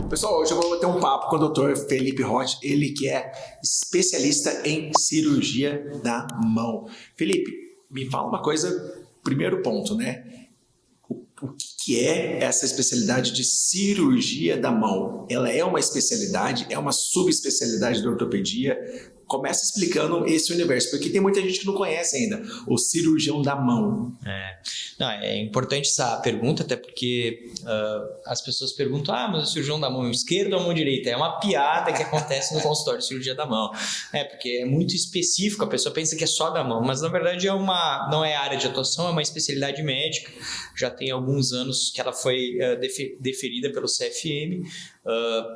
Pessoal, hoje eu vou ter um papo com o Dr. Felipe Roth, ele que é especialista em cirurgia da mão. Felipe, me fala uma coisa, primeiro ponto, né? O que é essa especialidade de cirurgia da mão? Ela é uma especialidade, é uma subespecialidade da ortopedia? Começa explicando esse universo, porque tem muita gente que não conhece ainda o cirurgião da mão. É importante essa pergunta, até porque as pessoas perguntam, mas o cirurgião da mão esquerda ou mão direita? É uma piada que acontece no consultório de cirurgia da mão. Porque é muito específico, a pessoa pensa que é só da mão, mas na verdade não é área de atuação, é uma especialidade médica. Já tem alguns anos que ela foi deferida pelo CFM.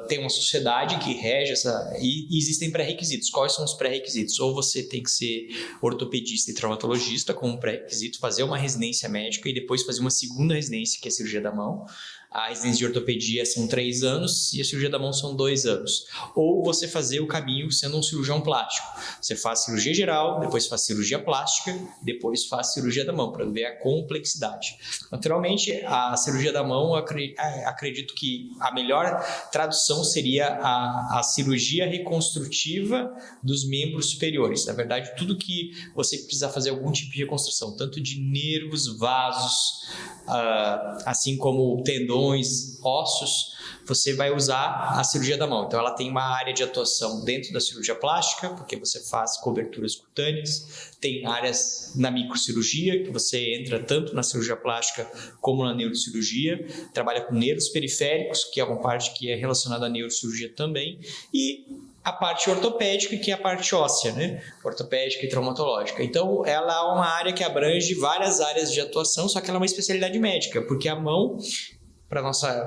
Tem uma sociedade que rege e existem pré-requisitos. Quais são os pré-requisitos? Ou você tem que ser ortopedista e traumatologista como pré-requisito, fazer uma residência médica e depois fazer uma segunda residência, que é a cirurgia da mão. A residência de ortopedia são 3 anos e a cirurgia da mão são 2 anos. Ou você fazer o caminho sendo um cirurgião plástico. Você faz cirurgia geral, depois faz cirurgia plástica, depois faz cirurgia da mão, para ver a complexidade. Naturalmente, a cirurgia da mão, acredito que a melhor tradução seria a cirurgia reconstrutiva dos membros superiores. Na verdade, tudo que você precisa fazer algum tipo de reconstrução, tanto de nervos, vasos, assim como tendões, ossos, você vai usar a cirurgia da mão. Então, ela tem uma área de atuação dentro da cirurgia plástica, porque você faz coberturas cutâneas, tem áreas na microcirurgia, que você entra tanto na cirurgia plástica como na neurocirurgia, trabalha com nervos periféricos, que é uma parte que é relacionada à neurocirurgia também, e a parte ortopédica, que é a parte óssea, né? Ortopédica e traumatológica. Então, ela é uma área que abrange várias áreas de atuação, só que ela é uma especialidade médica, porque a mão, para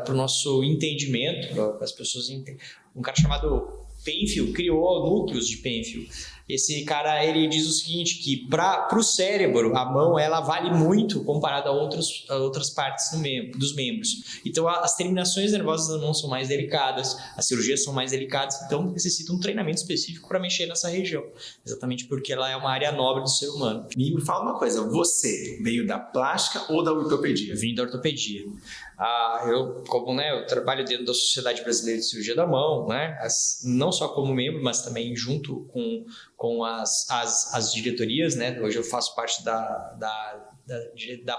o nosso entendimento, para as pessoas entenderem, um cara chamado Penfield criou núcleos de Penfield. Esse cara, ele diz o seguinte, que para o cérebro, a mão ela vale muito comparada a outras partes dos membros. Então, as terminações nervosas da mão são mais delicadas, as cirurgias são mais delicadas, então necessita um treinamento específico para mexer nessa região, exatamente porque ela é uma área nobre do ser humano. E me fala uma coisa, você veio da plástica ou da ortopedia? Vim da ortopedia. Eu trabalho dentro da Sociedade Brasileira de Cirurgia da Mão, né? Não só como membro, mas também junto com as diretorias, né? Hoje eu faço parte da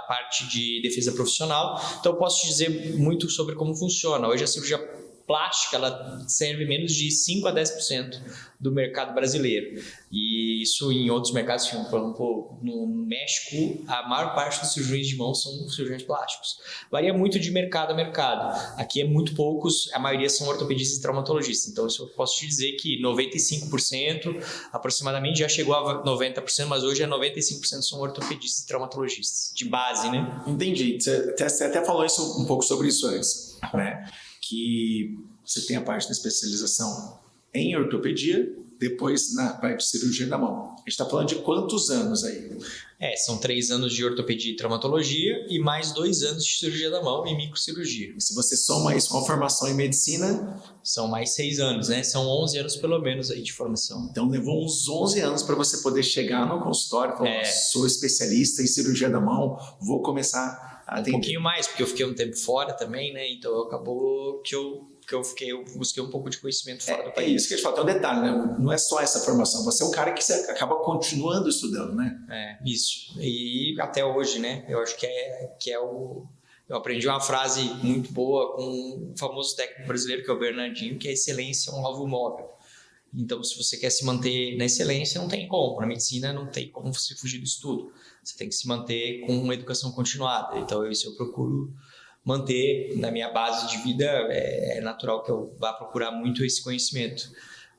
parte de defesa profissional, então eu posso te dizer muito sobre como funciona. Hoje a cirurgia plástica ela serve menos de 5 a 10% do mercado brasileiro. E isso em outros mercados, por exemplo, no México, a maior parte dos cirurgiões de mão são cirurgiões plásticos. Varia muito de mercado a mercado. Aqui é muito poucos, a maioria são ortopedistas e traumatologistas. Então, isso eu posso te dizer que 95% aproximadamente já chegou a 90%, mas hoje é 95% são ortopedistas e traumatologistas, de base, né? Entendi. Você até falou um pouco sobre isso antes, né? Que você tem a parte da especialização em ortopedia, depois na parte de cirurgia da mão. A gente está falando de quantos anos aí? São 3 anos de ortopedia e traumatologia e mais 2 anos de cirurgia da mão e microcirurgia. E se você soma isso com a formação em medicina... São mais 6 anos, né? São 11 anos pelo menos aí de formação. Então levou uns 11 anos para você poder chegar no consultório e falar, sou especialista em cirurgia da mão, vou começar a atender. Um pouquinho mais, porque eu fiquei um tempo fora também, né? Então acabou que eu busquei um pouco de conhecimento fora do país. É isso que a gente fala, tem um detalhe, né? Não é só essa formação, você é um cara que você acaba continuando estudando, né? Isso. E até hoje, né? Eu acho que eu aprendi uma frase muito boa com um famoso técnico brasileiro, que é o Bernardinho, que a excelência é um alvo móvel. Então, se você quer se manter na excelência, não tem como. Na medicina, não tem como você fugir do estudo. Você tem que se manter com uma educação continuada. Então, isso eu procuro manter na minha base de vida. É natural que eu vá procurar muito esse conhecimento.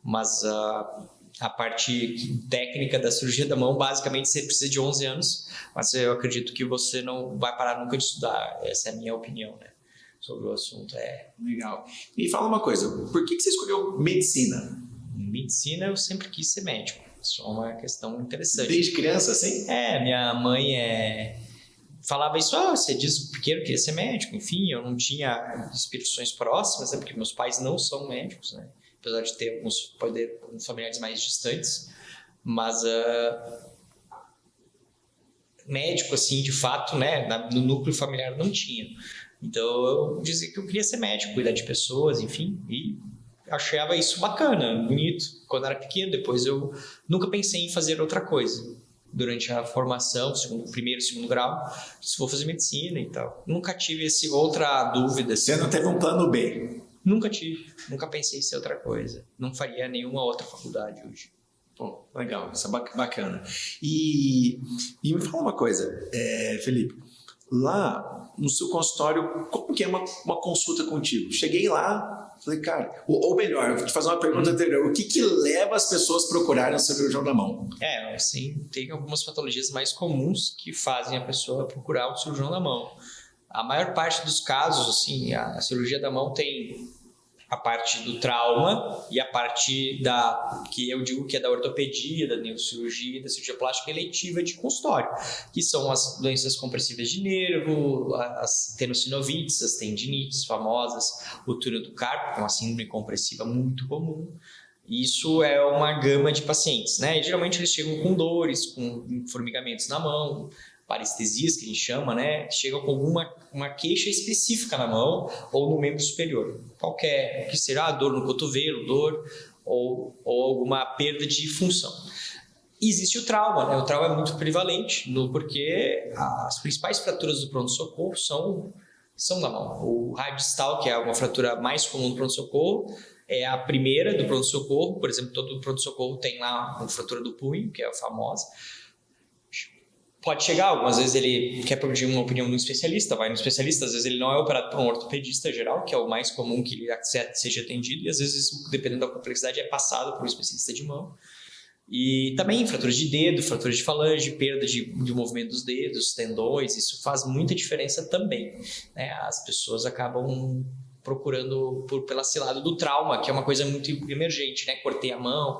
Mas a parte técnica da cirurgia da mão, basicamente, você precisa de 11 anos. Mas eu acredito que você não vai parar nunca de estudar. Essa é a minha opinião, né, sobre o assunto. Legal. E fala uma coisa, por que você escolheu medicina? Medicina, eu sempre quis ser médico. Isso é uma questão interessante. Desde criança, assim? Minha mãe falava isso, você diz porque eu queria ser médico. Enfim, eu não tinha inspirações próximas, né, porque meus pais não são médicos, né, apesar de ter alguns familiares mais distantes. Mas médico, assim, de fato, né, no núcleo familiar não tinha. Então eu dizia que eu queria ser médico, cuidar de pessoas, enfim, e achava isso bacana, bonito, quando era pequeno. Depois eu nunca pensei em fazer outra coisa. Durante a formação, primeiro e segundo grau, se vou fazer medicina e tal. Nunca tive outra dúvida. Você não teve um plano B? Nunca tive, nunca pensei em ser outra coisa. Não faria nenhuma outra faculdade hoje. Pô, legal, isso é bacana. E me fala uma coisa, Felipe, lá no seu consultório, como que é uma consulta contigo? Cheguei lá, falei, cara, ou melhor, vou te fazer uma pergunta anterior, o que leva as pessoas a procurarem o cirurgião da mão? Assim, tem algumas patologias mais comuns que fazem a pessoa procurar o cirurgião da mão. A maior parte dos casos, assim, a cirurgia da mão tem a parte do trauma e a parte que eu digo que é da ortopedia, da neurocirurgia, da cirurgia plástica eletiva de consultório, que são as doenças compressivas de nervo, as tenossinovites, as tendinites famosas, o túnel do carpo, que é uma síndrome compressiva muito comum. Isso é uma gama de pacientes, né? E geralmente eles chegam com dores, com formigamentos na mão, parestesias, que a gente chama, né? Chega com uma queixa específica na mão ou no membro superior. Qualquer que seja dor no cotovelo, dor ou alguma perda de função. Existe o trauma, né? O trauma é muito prevalente, porque as principais fraturas do pronto-socorro são na mão. O raio distal, que é uma fratura mais comum do pronto-socorro, é a primeira do pronto-socorro. Por exemplo, todo pronto-socorro tem lá uma fratura do punho, que é a famosa. Pode chegar, algumas vezes ele quer pedir uma opinião de um especialista, vai no especialista, às vezes ele não é operado por um ortopedista geral, que é o mais comum que ele seja atendido, e às vezes, dependendo da complexidade, é passado por um especialista de mão. E também fraturas de dedo, fraturas de falange, perda de movimento dos dedos, tendões, isso faz muita diferença também, né? As pessoas acabam procurando pela cilada do trauma, que é uma coisa muito emergente, né? Cortei a mão,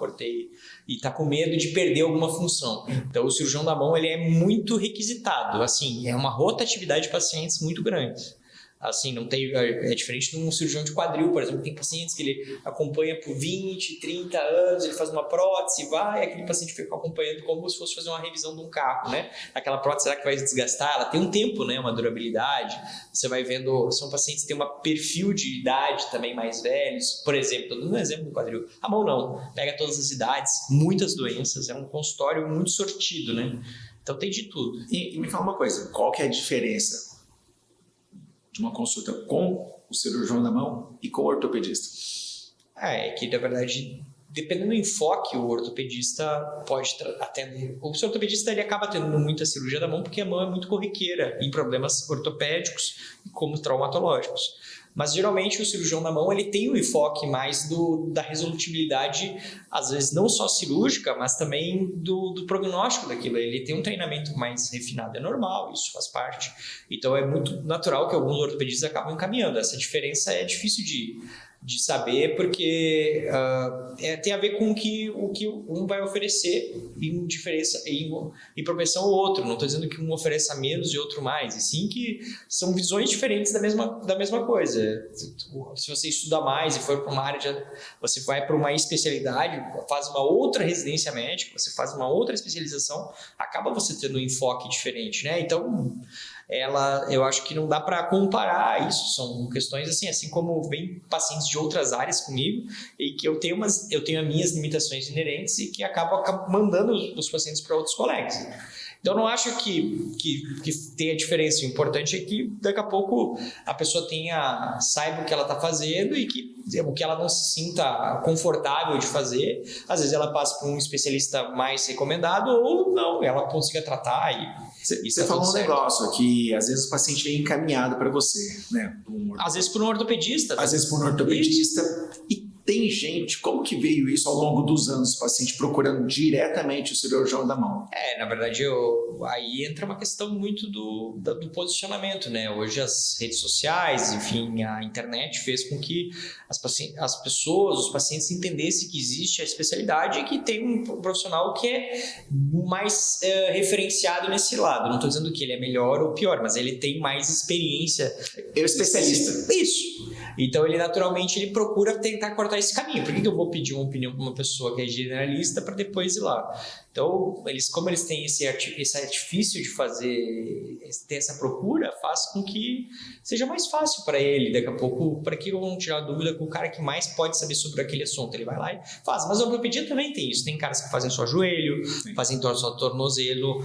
e tá com medo de perder alguma função. Então o cirurgião da mão ele é muito requisitado, assim, é uma rotatividade de pacientes muito grande. Assim, não tem, é diferente de um cirurgião de quadril, por exemplo, tem pacientes que ele acompanha por 20, 30 anos, ele faz uma prótese, vai, e aquele paciente fica acompanhando como se fosse fazer uma revisão de um carro, né? Aquela prótese, será que vai desgastar? Ela tem um tempo, né? Uma durabilidade. Você vai vendo, são pacientes que têm um perfil de idade também mais velhos. Por exemplo, tô dando um exemplo do quadril. A mão não, pega todas as idades, muitas doenças, é um consultório muito sortido, né? Então tem de tudo. E me fala uma coisa, qual que é a diferença de uma consulta com o cirurgião da mão e com o ortopedista? É que, na verdade, dependendo do enfoque, o ortopedista pode atender. O ortopedista ele acaba tendo muita cirurgia da mão porque a mão é muito corriqueira em problemas ortopédicos como traumatológicos. Mas geralmente o cirurgião da mão ele tem um enfoque mais da resolutibilidade, às vezes não só cirúrgica, mas também do prognóstico daquilo. Ele tem um treinamento mais refinado, é normal, isso faz parte. Então é muito natural que alguns ortopedistas acabam encaminhando. Essa diferença é difícil de saber, porque tem a ver com o que um vai oferecer em propensão ao outro. Não estou dizendo que um ofereça menos e outro mais, e sim que são visões diferentes da mesma coisa. Se você estuda mais e for para uma área, você vai para uma especialidade, faz uma outra residência médica, você faz uma outra especialização, acaba você tendo um enfoque diferente, né? Então, eu acho que não dá para comparar isso, são questões assim como vem pacientes de outras áreas comigo e que eu tenho as minhas limitações inerentes e que acabo mandando os pacientes para outros colegas. Então, eu não acho que tenha diferença. O importante é que daqui a pouco a pessoa saiba o que ela está fazendo e que o que ela não se sinta confortável de fazer. Às vezes ela passa por um especialista mais recomendado ou não, ela consiga tratar e você falou um negócio que às vezes o paciente vem encaminhado para você, né? Às vezes por um ortopedista. Às vezes por um ortopedista. E tem gente, como que veio isso ao longo dos anos, o paciente procurando diretamente o cirurgião da mão? Na verdade, aí entra uma questão muito do posicionamento, né? Hoje as redes sociais, enfim, a internet fez com que as pessoas, os pacientes entendessem que existe a especialidade e que tem um profissional que é mais referenciado nesse lado. Não estou dizendo que ele é melhor ou pior, mas ele tem mais experiência. É o especialista. Isso. Então, ele naturalmente procura tentar cortar cortar esse caminho. Por que eu vou pedir uma opinião para uma pessoa que é generalista para depois ir lá? Então, como eles têm esse artifício de ter essa procura, faz com que seja mais fácil para ele. Daqui a pouco, para que vão tirar dúvida com o cara que mais pode saber sobre aquele assunto? Ele vai lá e faz. Mas a ortopedia também tem isso. Tem caras que fazem só joelho, fazem só tornozelo,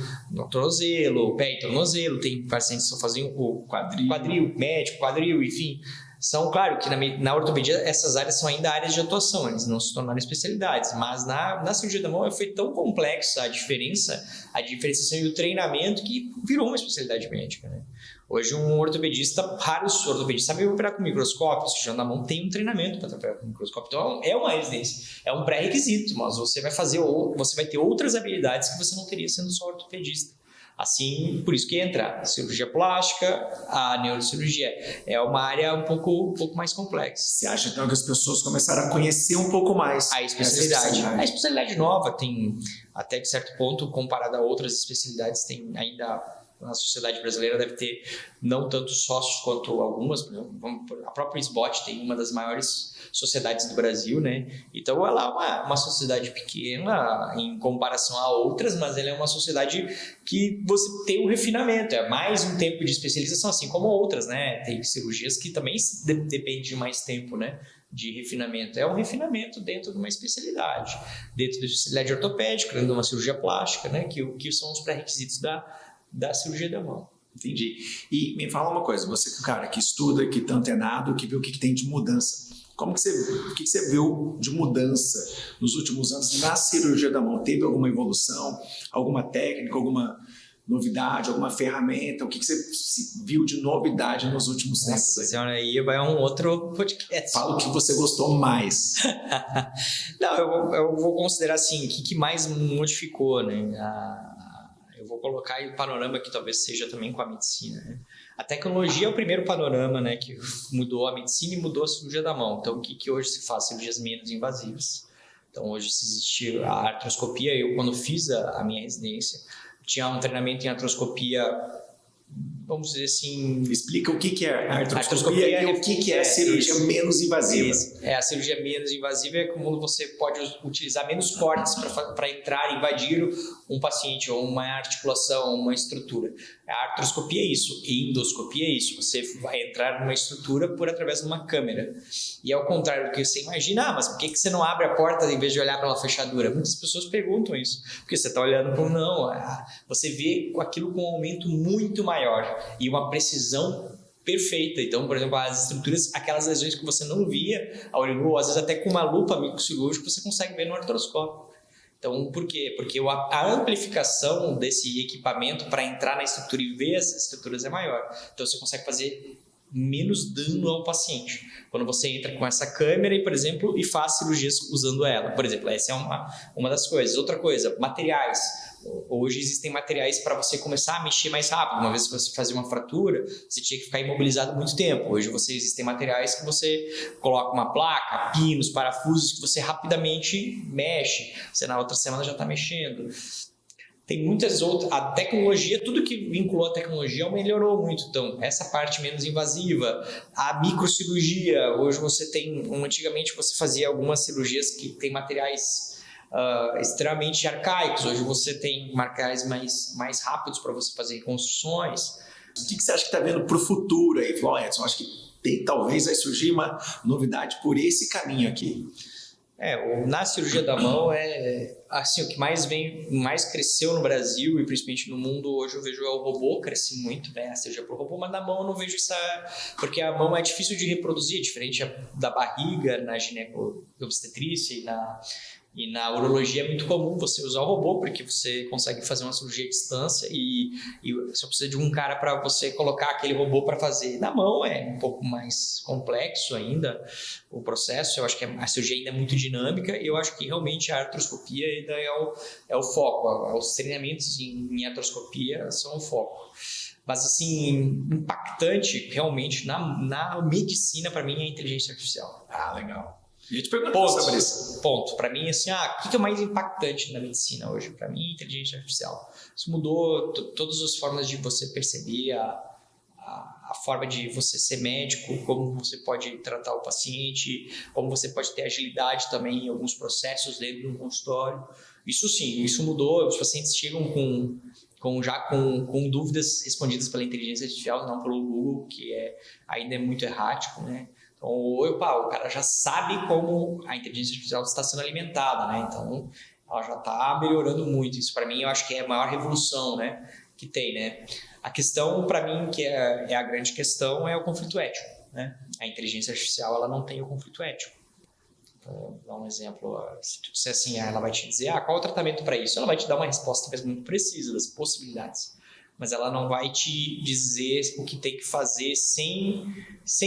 pé e tornozelo. Tem pacientes que só fazem o quadril, médico, quadril, enfim. São, claro, que na ortopedia essas áreas são ainda áreas de atuação, eles não se tornaram especialidades, mas na cirurgia da mão foi tão complexa a diferenciação e o treinamento que virou uma especialidade médica, né? Hoje um ortopedista, raros ortopedistas sabem operar com microscópio, o cirurgião da mão tem um treinamento para trabalhar com microscópio, então é uma residência, é um pré-requisito, mas você vai ter outras habilidades que você não teria sendo só ortopedista. Assim, por isso que entra a cirurgia plástica, a neurocirurgia. É uma área um pouco mais complexa. Você acha, então, que as pessoas começaram a conhecer um pouco mais a especialidade? A especialidade nova tem, até de certo ponto, comparada a outras especialidades, tem ainda... Na sociedade brasileira deve ter não tantos sócios quanto algumas, por exemplo, a própria SBOT tem uma das maiores sociedades do Brasil, né? Então ela é uma sociedade pequena em comparação a outras, mas ela é uma sociedade que você tem um refinamento, é mais um tempo de especialização, assim como outras, né? Tem cirurgias que também dependem de mais tempo, né? De refinamento. É um refinamento dentro de uma especialidade, dentro da especialidade ortopédica, dentro de uma cirurgia plástica, né? Que são os pré-requisitos da cirurgia da mão. Entendi. E me fala uma coisa, você que é um cara que estuda, que está antenado, que vê o que tem de mudança. O que você viu de mudança nos últimos anos na cirurgia da mão? Teve alguma evolução, alguma técnica, alguma novidade, alguma ferramenta? O que você viu de novidade nos últimos tempos? Nossa senhora, aí vai um outro podcast. Fala o que você gostou mais. Não, eu vou considerar assim, o que mais modificou, né? Eu vou colocar aí o panorama que talvez seja também com a medicina, né? A tecnologia é o primeiro panorama, né, que mudou a medicina e mudou a cirurgia da mão. Então, o que hoje se faz? Cirurgias menos invasivas. Então, hoje se existe a artroscopia. Eu, quando fiz a minha residência, tinha um treinamento em artroscopia, vamos dizer assim... Explica o que é a artroscopia e o que é a cirurgia menos invasiva. A cirurgia menos invasiva é como você pode utilizar menos cortes para entrar e invadir um paciente ou uma articulação, uma estrutura. A artroscopia é isso, e endoscopia é isso. Você vai entrar numa estrutura através de uma câmera. E ao contrário do que você imagina, mas por que você não abre a porta em vez de olhar para uma fechadura? Muitas pessoas perguntam isso. Porque você está olhando para não. Você vê aquilo com um aumento muito maior e uma precisão perfeita. Então, por exemplo, as estruturas, aquelas lesões que você não via a olho nu, às vezes até com uma lupa microcirúrgica, você consegue ver no artroscópio. Então, por quê? Porque a amplificação desse equipamento para entrar na estrutura e ver as estruturas é maior. Então, você consegue fazer menos dano ao paciente. Quando você entra com essa câmera e, por exemplo, e faz cirurgias usando ela. Por exemplo, essa é uma das coisas. Outra coisa, materiais. Hoje existem materiais para você começar a mexer mais rápido. Uma vez que você fazia uma fratura, você tinha que ficar imobilizado muito tempo. Hoje existem materiais que você coloca uma placa, pinos, parafusos que você rapidamente mexe. Você na outra semana já está mexendo. Tem muitas outras... A tecnologia, tudo que vinculou a tecnologia melhorou muito. Então, essa parte menos invasiva, a microcirurgia. Hoje você tem... Antigamente você fazia algumas cirurgias que tem materiais extremamente arcaicos. Hoje você tem materiais mais rápidos para você fazer reconstruções. O que você acha que está vendo para o futuro aí? Edson, acho que talvez vai surgir uma novidade por esse caminho aqui. Na cirurgia da mão assim, o que mais cresceu no Brasil e principalmente no mundo hoje eu vejo o robô crescer muito, né? A cirurgia por robô, mas na mão eu não vejo isso, porque a mão é difícil de reproduzir, diferente da barriga, na ginecobstetrícia e na urologia é muito comum você usar o robô, porque você consegue fazer uma cirurgia à distância e só precisa de um cara para você colocar aquele robô para fazer. Na mão é um pouco mais complexo ainda o processo, eu acho que a cirurgia ainda é muito dinâmica e eu acho que realmente a artroscopia ainda é o foco. Os treinamentos em artroscopia são o foco. Mas, assim, impactante realmente na medicina, para mim, é a inteligência artificial. Legal. E eu te pergunto sobre isso. Ponto. Para mim, assim, o que é mais impactante na medicina hoje? Para mim, inteligência artificial. Isso mudou todas as formas de você perceber a a forma de você ser médico, como você pode tratar o paciente, como você pode ter agilidade também em alguns processos dentro do consultório. Isso sim, isso mudou. Os pacientes chegam com dúvidas respondidas pela inteligência artificial, não pelo Google, que ainda é muito errático, né? Então, o cara já sabe como a inteligência artificial está sendo alimentada, né? Então, ela já está melhorando muito. Isso, para mim, eu acho que é a maior revolução, né, que tem, né? A questão, para mim, que é a grande questão, é o conflito ético, né? A inteligência artificial, ela não tem o conflito ético. Então, vou dar um exemplo. Se tu disser assim, ela vai te dizer, qual é o tratamento para isso? Ela vai te dar uma resposta mesmo muito precisa das possibilidades. Mas ela não vai te dizer o que tem que fazer sem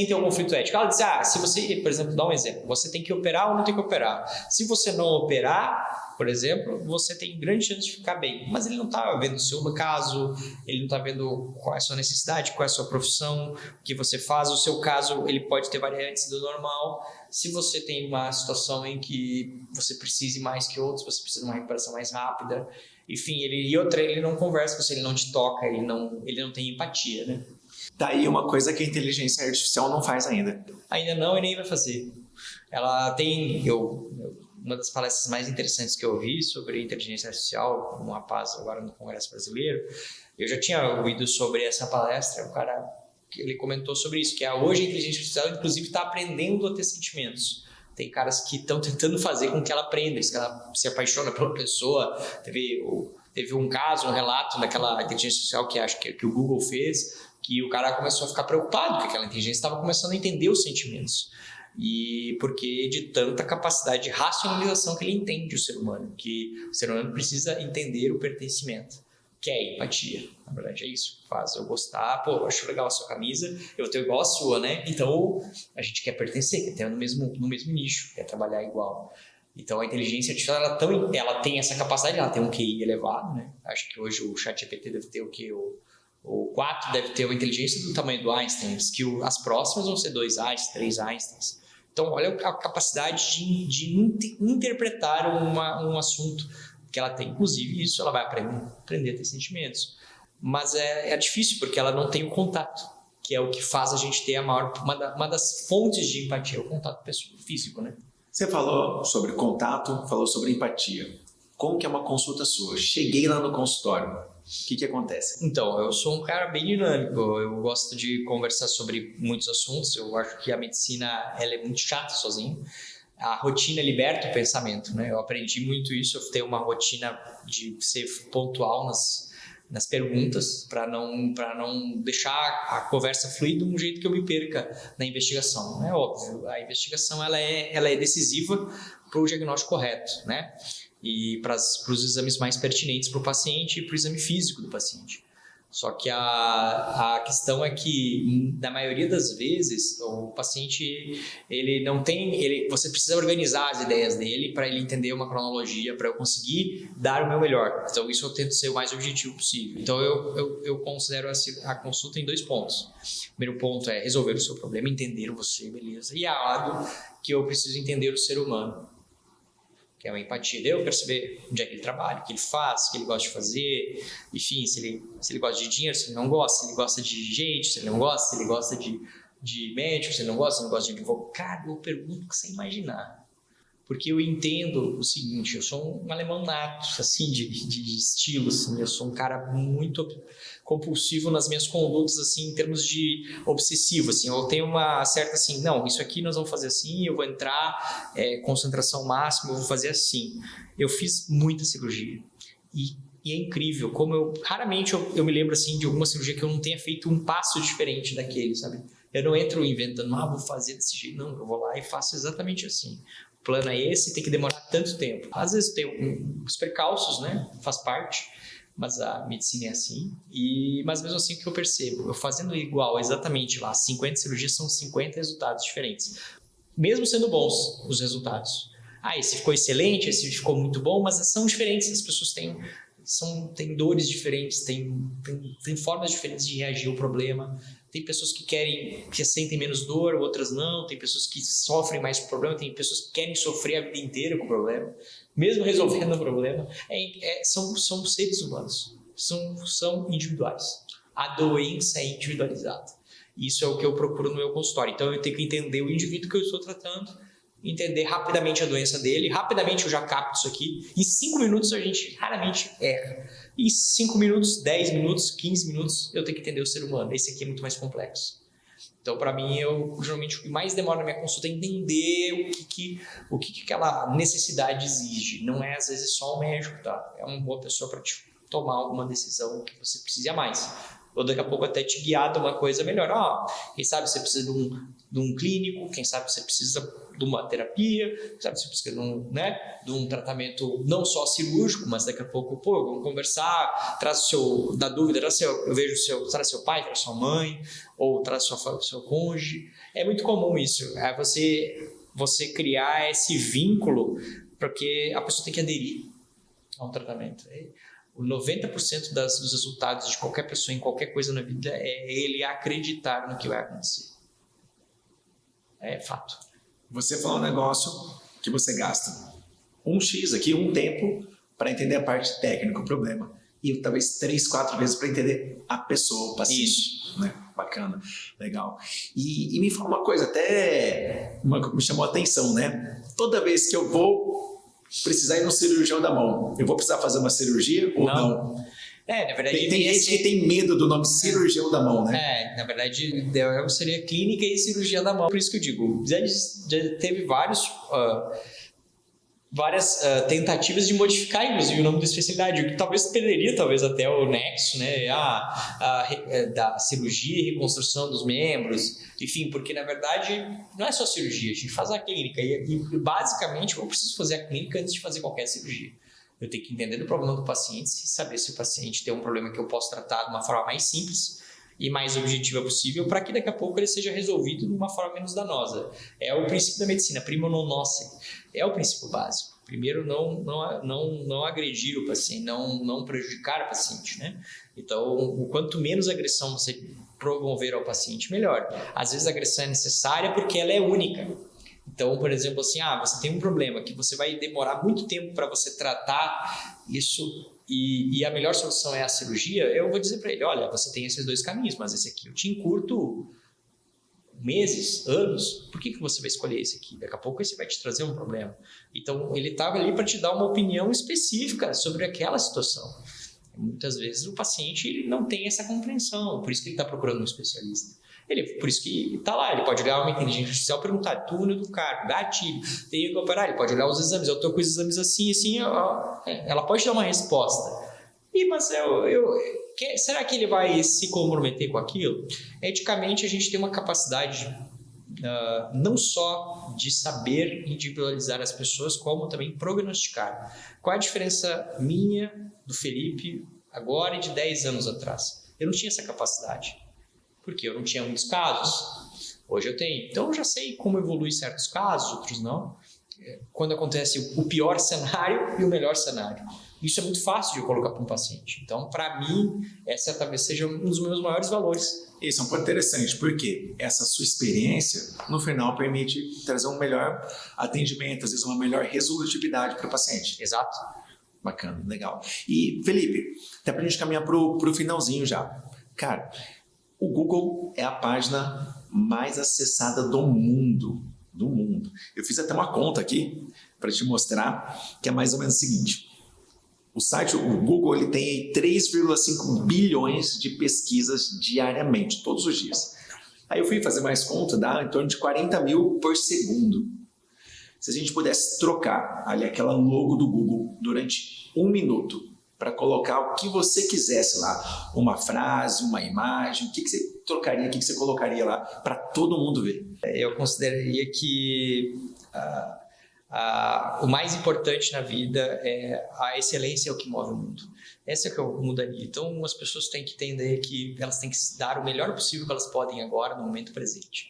ter um conflito ético. Ela diz, se você, por exemplo, dá um exemplo, você tem que operar ou não tem que operar. Se você não operar, por exemplo, você tem grande chance de ficar bem. Mas ele não está vendo o seu caso, ele não está vendo qual é a sua necessidade, qual é a sua profissão, o que você faz. O seu caso, ele pode ter variantes do normal. Se você tem uma situação em que você precise mais que outros, você precisa de uma recuperação mais rápida, enfim, ele não conversa com você, ele não te toca, ele não tem empatia, né? Daí uma coisa que a inteligência artificial não faz ainda. Ainda não e nem vai fazer. Ela tem... uma das palestras mais interessantes que eu ouvi sobre inteligência artificial, um rapaz agora no Congresso Brasileiro, eu já tinha ouvido sobre essa palestra, o cara, ele comentou sobre isso, que hoje a inteligência artificial, inclusive, está aprendendo a ter sentimentos. Tem caras que estão tentando fazer com que ela aprenda, que ela se apaixona pela pessoa. Teve um caso, um relato daquela inteligência artificial que acho que o Google fez, que o cara começou a ficar preocupado, porque aquela inteligência estava começando a entender os sentimentos. E porque de tanta capacidade de racionalização que ele entende o ser humano, que o ser humano precisa entender o pertencimento, que é empatia. Na verdade é isso que faz eu gostar. Eu acho legal a sua camisa, eu tenho igual a sua, né? Então a gente quer pertencer, quer ter no mesmo nicho, quer trabalhar igual. Então a inteligência artificial ela tem essa capacidade, ela tem um QI elevado, né? Acho que hoje o ChatGPT deve ter o 4 deve ter uma inteligência do tamanho do Einstein, que as próximas vão ser 2 Einsteins, 3 Einsteins. Então olha a capacidade de interpretar um assunto que ela tem. Inclusive isso ela vai aprender a ter sentimentos. Mas é difícil porque ela não tem o contato, que é o que faz a gente ter uma das fontes de empatia, o contato físico, né? Você falou sobre contato, falou sobre empatia. Como que é uma consulta sua? Cheguei lá no consultório, o que acontece? Então, eu sou um cara bem dinâmico, eu gosto de conversar sobre muitos assuntos, eu acho que a medicina ela é muito chata sozinha. A rotina liberta o pensamento, né? Eu aprendi muito isso, eu tenho uma rotina de ser pontual nas perguntas, para não deixar a conversa fluir de um jeito que eu me perca na investigação. É óbvio, a investigação ela é decisiva para o diagnóstico correto, né? E para os exames mais pertinentes para o paciente e para o exame físico do paciente. Só que a questão é que, na maioria das vezes, o paciente, você precisa organizar as ideias dele para ele entender uma cronologia, para eu conseguir dar o meu melhor. Então, isso eu tento ser o mais objetivo possível. Então, eu considero a consulta em 2 pontos. O primeiro ponto é resolver o seu problema, entender você, beleza. E ao lado que eu preciso entender o ser humano, que é uma empatia, eu perceber onde é que ele trabalha, o que ele faz, o que ele gosta de fazer, enfim, se ele gosta de dinheiro, se ele não gosta, se ele gosta de gente, se ele não gosta, se ele gosta de médico, se ele não gosta de advogado. Eu pergunto o que você imaginar. Porque eu entendo o seguinte, eu sou um alemão nato, assim, de estilo, assim, eu sou um cara muito compulsivo nas minhas condutas, assim, em termos de obsessivo, assim, eu tenho uma certa, assim, não, isso aqui nós vamos fazer assim, eu vou entrar, concentração máxima, eu vou fazer assim. Eu fiz muita cirurgia e é incrível como raramente eu me lembro, assim, de alguma cirurgia que eu não tenha feito um passo diferente daquele, sabe? Eu não entro inventando, vou fazer desse jeito, não, eu vou lá e faço exatamente assim. O plano é esse, tem que demorar tanto tempo. Às vezes tem os percalços, né? Faz parte, mas a medicina é assim. Mas mesmo assim, o que eu percebo? Eu fazendo igual, exatamente lá, 50 cirurgias são 50 resultados diferentes. Mesmo sendo bons os resultados. Esse ficou excelente, esse ficou muito bom, mas são diferentes. As pessoas têm dores diferentes, têm formas diferentes de reagir ao problema. Tem pessoas que sentem menos dor, outras não. Tem pessoas que sofrem mais com o problema. Tem pessoas que querem sofrer a vida inteira com o problema, mesmo resolvendo o problema. São seres humanos, são individuais. A doença é individualizada. Isso é o que eu procuro no meu consultório. Então, eu tenho que entender o indivíduo que eu estou tratando, entender rapidamente a doença dele, rapidamente eu já capto isso aqui. Em 5 minutos a gente raramente erra. Em 5 minutos, 10 minutos, 15 minutos, eu tenho que entender o ser humano. Esse aqui é muito mais complexo. Então, para mim, geralmente o que mais demora na minha consulta é entender o que aquela necessidade exige. Não é, às vezes, só o médico, tá? É uma boa pessoa para te tomar alguma decisão que você precisa mais. Ou daqui a pouco até te guiar de uma coisa melhor. Quem sabe você precisa de um clínico, quem sabe você precisa de uma terapia, quem sabe você precisa de um tratamento não só cirúrgico, mas daqui a pouco, vamos conversar, traz da dúvida, traz seu pai, traz sua mãe, ou traz seu cônjuge. É muito comum isso, é você criar esse vínculo, porque a pessoa tem que aderir a um tratamento. O 90% dos resultados de qualquer pessoa em qualquer coisa na vida é ele acreditar no que vai acontecer. É fato. Você falou um negócio que você gasta um X aqui, um tempo, para entender a parte técnica, o problema. E talvez 3, 4 vezes para entender a pessoa, o paciente. Isso. Né? Bacana, legal. E me fala uma coisa, até me chamou a atenção, né? Toda vez que eu vou precisar ir no cirurgião da mão, eu vou precisar fazer uma cirurgia ou não? Na verdade... Tem gente que tem medo do nome cirurgião da mão, né? Na verdade, ideal seria clínica e cirurgia da mão. Por isso que eu digo, já teve várias tentativas de modificar, inclusive, o nome da especialidade, o que talvez perderia até o nexo, né? Da cirurgia e reconstrução dos membros, enfim, porque na verdade não é só cirurgia, a gente faz a clínica e basicamente eu preciso fazer a clínica antes de fazer qualquer cirurgia. Eu tenho que entender do problema do paciente e saber se o paciente tem um problema que eu posso tratar de uma forma mais simples e mais objetiva possível, para que daqui a pouco ele seja resolvido de uma forma menos danosa. É o princípio da medicina, prima non nocere. É o princípio básico. Primeiro, não agredir o paciente, não prejudicar o paciente, né? Então, o quanto menos agressão você promover ao paciente, melhor. Às vezes a agressão é necessária porque ela é única. Então, por exemplo, assim, você tem um problema que você vai demorar muito tempo para você tratar isso e a melhor solução é a cirurgia, eu vou dizer para ele, olha, você tem esses 2 caminhos, mas esse aqui eu te encurto meses, anos, por que você vai escolher esse aqui? Daqui a pouco esse vai te trazer um problema. Então, ele estava ali para te dar uma opinião específica sobre aquela situação. Muitas vezes o paciente ele não tem essa compreensão, por isso que ele está procurando um especialista. Por isso que está lá, ele pode olhar uma inteligência artificial e perguntar túnel do carpo, gatilho, tenho que operar, ele pode olhar os exames, eu estou com os exames assim, ela pode dar uma resposta. Mas será que ele vai se comprometer com aquilo? Eticamente, a gente tem uma capacidade não só de saber individualizar as pessoas, como também prognosticar. Qual a diferença minha, do Felipe, agora e de 10 anos atrás? Eu não tinha essa capacidade. Porque eu não tinha muitos casos, hoje eu tenho. Então eu já sei como evoluir certos casos, outros não. Quando acontece o pior cenário e o melhor cenário. Isso é muito fácil de eu colocar para um paciente. Então, para mim, essa talvez seja um dos meus maiores valores. Isso é um ponto interessante, porque essa sua experiência, no final, permite trazer um melhor atendimento, às vezes uma melhor resolutividade para o paciente. Exato. Bacana, legal. E, Felipe, até para a gente caminhar para o finalzinho já. Cara, o Google é a página mais acessada do mundo. Eu fiz até uma conta aqui para te mostrar que é mais ou menos o seguinte. O Google ele tem 3,5 bilhões de pesquisas diariamente, todos os dias. Aí eu fui fazer mais conta, dá em torno de 40 mil por segundo. Se a gente pudesse trocar ali aquela logo do Google durante 1 minuto, para colocar o que você quisesse lá, uma frase, uma imagem, o que você trocaria, o que você colocaria lá para todo mundo ver? Eu consideraria que o mais importante na vida é a excelência é o que move o mundo. Essa é o que eu mudaria. Então, as pessoas têm que entender que elas têm que dar o melhor possível que elas podem agora, no momento presente.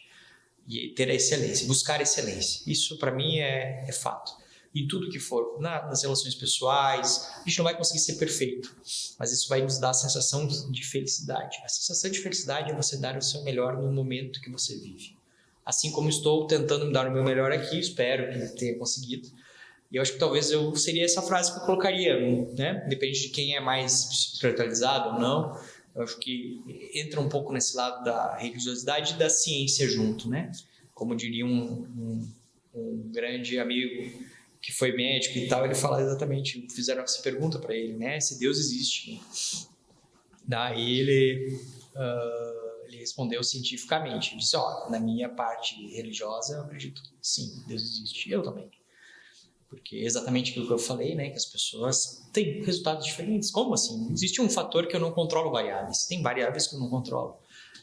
E ter a excelência, buscar a excelência. Isso, para mim, é fato. Em tudo que for, nas relações pessoais, a gente não vai conseguir ser perfeito, mas isso vai nos dar a sensação de felicidade. A sensação de felicidade é você dar o seu melhor no momento que você vive. Assim como estou tentando dar o meu melhor aqui, espero que tenha conseguido. E eu acho que talvez seria essa frase que eu colocaria, né? Depende de quem é mais espiritualizado ou não. Eu acho que entra um pouco nesse lado da religiosidade e da ciência junto, né? Como diria um grande amigo que foi médico e tal, ele fala exatamente, fizeram essa pergunta para ele, né? Se Deus existe. Daí ele respondeu cientificamente. Ele disse, na minha parte religiosa, eu acredito que sim, Deus existe. Eu também. Porque é exatamente aquilo que eu falei, né? Que as pessoas têm resultados diferentes. Como assim? Existe um fator que eu não controlo variáveis. Tem variáveis que eu não controlo.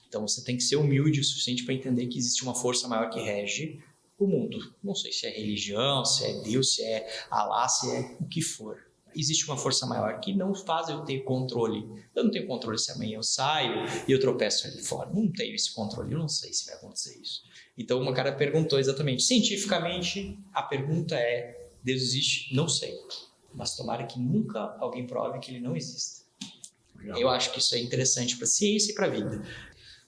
Então você tem que ser humilde o suficiente para entender que existe uma força maior que rege o mundo. Não sei se é religião, se é Deus, se é Alá, se é o que for. Existe uma força maior que não faz eu ter controle. Eu não tenho controle se amanhã eu saio e eu tropeço ali fora. Não tenho esse controle, eu não sei se vai acontecer isso. Então uma cara perguntou exatamente. Cientificamente, a pergunta é, Deus existe? Não sei. Mas tomara que nunca alguém prove que ele não exista. Legal. Eu acho que isso é interessante para a ciência e para a vida.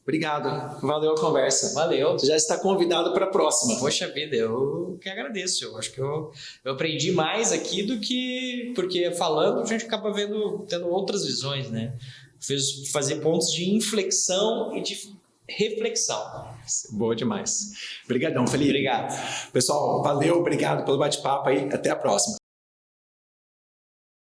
Obrigado. Valeu a conversa. Valeu. Você já está convidado para a próxima. Poxa vida, eu que agradeço. Eu acho que eu aprendi mais aqui do que... Porque falando, a gente acaba tendo outras visões, né? Fazer pontos de inflexão e de reflexão. Boa demais. Obrigadão, Felipe. Obrigado. Pessoal, valeu. Obrigado pelo bate-papo aí. Até a próxima.